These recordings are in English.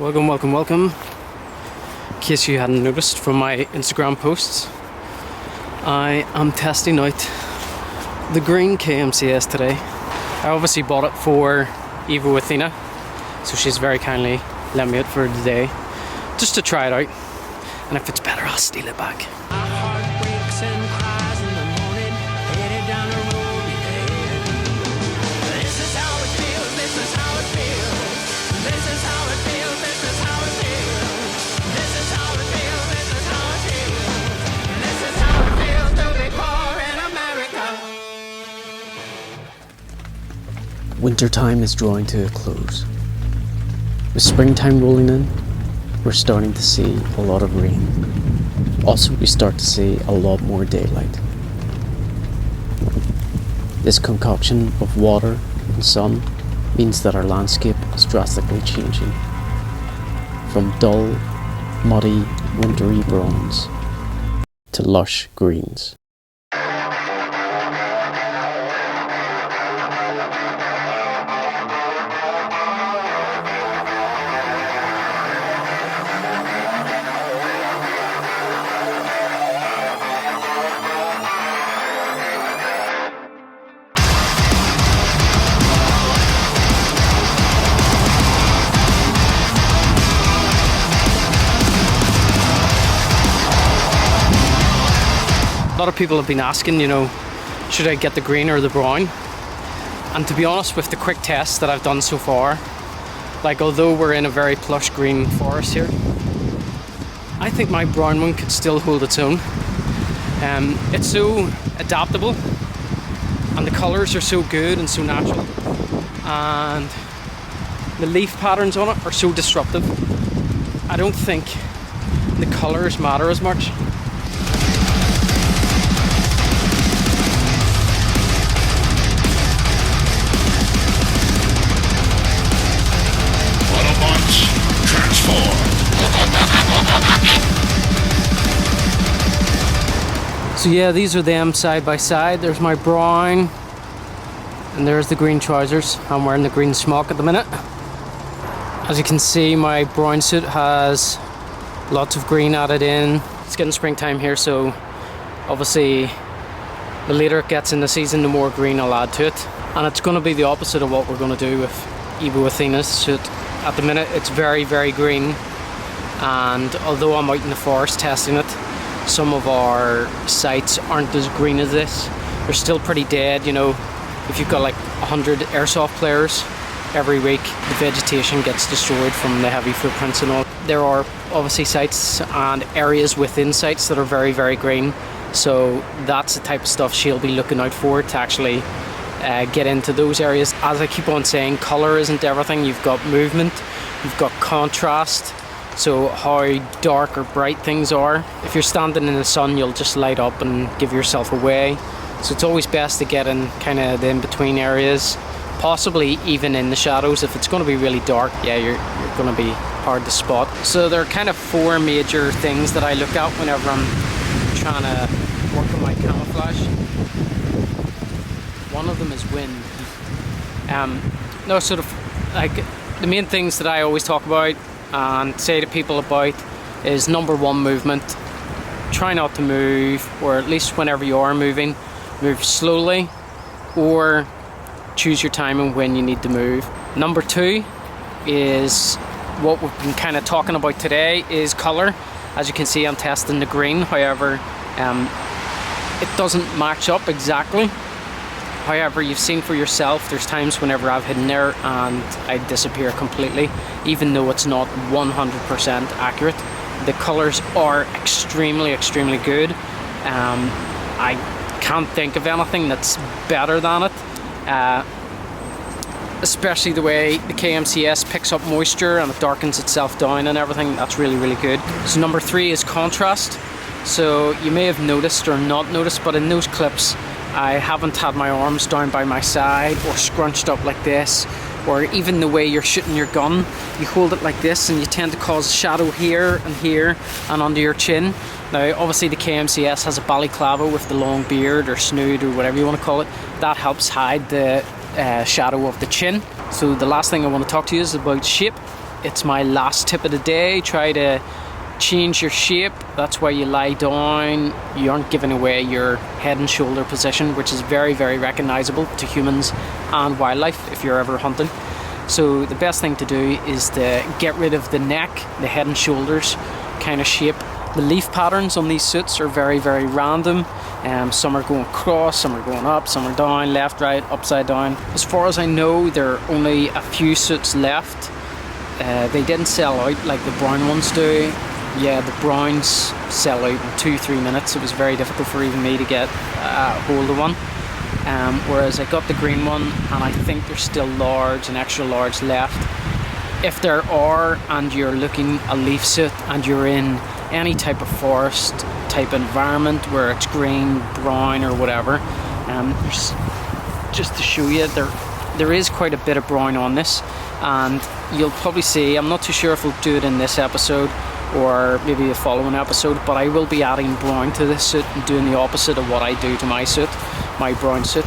Welcome, welcome, welcome. In case you hadn't noticed from my Instagram posts, I am testing out the green Kmcs today. I obviously bought it for Athena, so she's very kindly lent me it for the day, just to try it out. And if it's better, I'll steal it back. Wintertime is drawing to a close. With springtime rolling in, we're starting to see a lot of rain. Also, we start to see a lot more daylight. This concoction of water and sun means that our landscape is drastically changing. From dull, muddy, wintry browns to lush greens. A lot of people have been asking, should I get the green or the brown? And to be honest, with the quick tests that I've done so far, although we're in a very plush green forest here, I think my brown one could still hold its own. It's so adaptable, and the colours are so good and so natural, and the leaf patterns on it are so disruptive. I don't think the colours matter as much. So yeah, these are them side by side. There's my brown, and there's the green trousers. I'm wearing the green smock at the minute. As you can see, my brown suit has lots of green added in. It's getting springtime here, so obviously the later it gets in the season, the more green I'll add to it. And it's going to be the opposite of what we're going to do with Athena's suit. At the minute, it's very, very green. And although I'm out in the forest testing it, some of our sites aren't as green as this. They're still pretty dead, If you've got 100 Airsoft players every week, the vegetation gets destroyed from the heavy footprints and all. There are obviously sites and areas within sites that are very, very green. So that's the type of stuff she'll be looking out for, to actually get into those areas. As I keep on saying, colour isn't everything. You've got movement, you've got contrast. So how dark or bright things are. If you're standing in the sun, you'll just light up and give yourself away. So it's always best to get in kind of the in-between areas, possibly even in the shadows. If it's going to be really dark, yeah, you're going to be hard to spot. So there are kind of four major things that I look at whenever I'm trying to work on my camouflage. One of them is wind. The main things that I always talk about and say to people about is number one, movement. Try not to move, or at least whenever you are moving, move slowly, or choose your timing when you need to move. Number two is what we've been kind of talking about today, is colour. As you can see, I'm testing the green, however it doesn't match up exactly. However, you've seen for yourself, there's times whenever I've hidden there and I disappear completely, even though it's not 100% accurate. The colours are extremely, extremely good. I can't think of anything that's better than it. Especially the way the Kmcs picks up moisture and it darkens itself down and everything. That's really, really good. So number three is contrast. So you may have noticed or not noticed, but in those clips, I haven't had my arms down by my side or scrunched up like this, or even the way you're shooting your gun, you hold it like this and you tend to cause shadow here and under your chin. Now obviously the Kmcs has a balaclava with the long beard or snood or whatever you want to call it. That helps hide the shadow of the chin. So the last thing I want to talk to you is about shape. it's my last tip of the day. Try to change your shape. That's why you lie down. You aren't giving away your head and shoulder position, which is very, very recognizable to humans and wildlife if you're ever hunting. So the best thing to do is to get rid of the neck, the head and shoulders kind of shape. The leaf patterns on these suits are very, very random. Some are going across, some are going up, some are down, left, right, upside down. As far as I know, there are only a few suits left. They didn't sell out like the brown ones do. Yeah, the browns sell out in 2-3 minutes. It was very difficult for even me to get a hold of one. Whereas I got the green one, and I think there's still large and extra large left. If there are, and you're looking a leaf suit and you're in any type of forest type environment where it's green, brown or whatever, there's, just to show you, there is quite a bit of brown on this, and you'll probably see, I'm not too sure if we'll do it in this episode or maybe a following episode, but I will be adding brown to this suit and doing the opposite of what I do to my suit, my brown suit.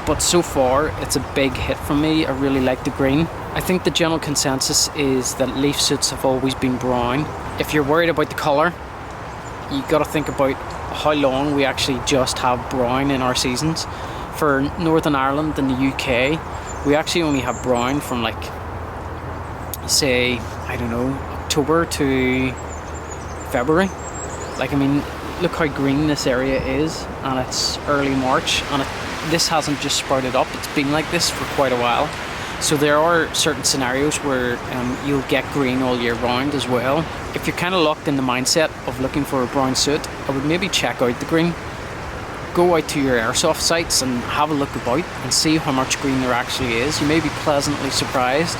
But so far it's a big hit for me. I really like the green. I think the general consensus is that leaf suits have always been brown. If you're worried about the colour, you got to think about how long we actually just have brown in our seasons. For Northern Ireland and the UK, we actually only have brown from like, say, I don't know, October to February. Like, I mean, look how green this area is, and it's early March, and this hasn't just sprouted up. It's been like this for quite a while. So there are certain scenarios where you'll get green all year round as well. If you're kind of locked in the mindset of looking for a brown suit, I would maybe check out the green. Go out to your airsoft sites and have a look about and see how much green there actually is. You may be pleasantly surprised.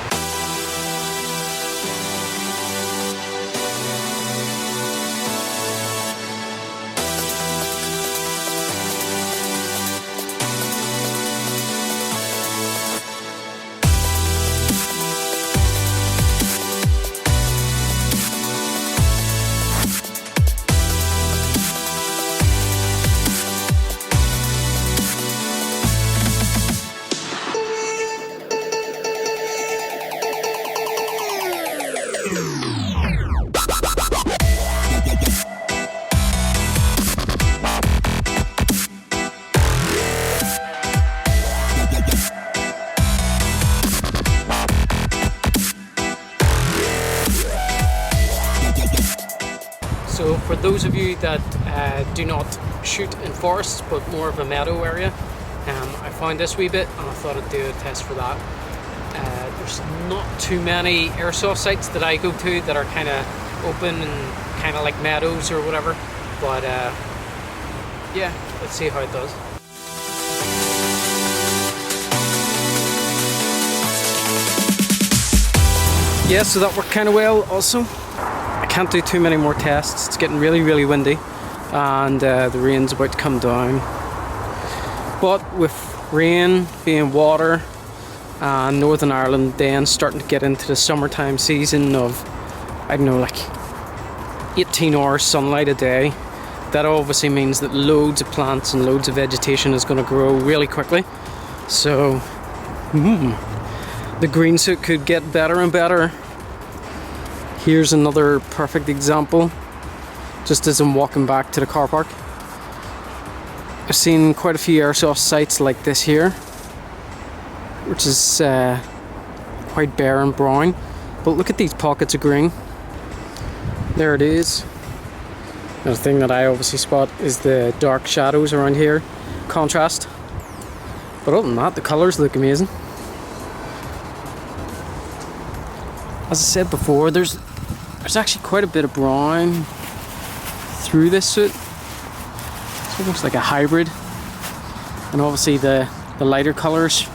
So for those of you that do not shoot in forests but more of a meadow area, I found this wee bit and I thought I'd do a test for that. There's not too many airsoft sites that I go to that are kind of open and kind of like meadows or whatever, but yeah, let's see how it does. Yeah, so that worked kind of well also. I can't do too many more tests. It's getting really, really windy and the rain's about to come down. But with rain being water and Northern Ireland then starting to get into the summertime season of, I don't know, like 18 hours sunlight a day, that obviously means that loads of plants and loads of vegetation is going to grow really quickly. So the green suit could get better and better. Here's another perfect example, just as I'm walking back to the car park. I've seen quite a few airsoft sites like this here, which is quite bare and brown, but look at these pockets of green. There it is. Another thing that I obviously spot is the dark shadows around here, contrast. But other than that, the colours look amazing. As I said before, there's actually quite a bit of brown through this suit. It's almost like a hybrid, and obviously the lighter colours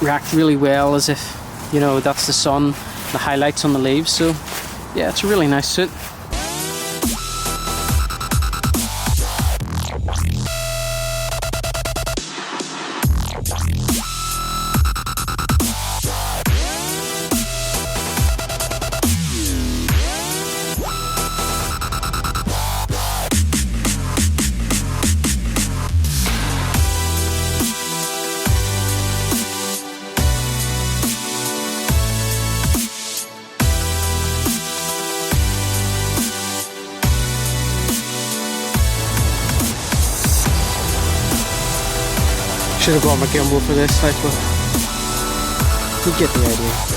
react really well, as if, you know, that's the sun, the highlights on the leaves. So yeah, it's a really nice suit. Should have brought my gimbal for this, like, but you get the idea.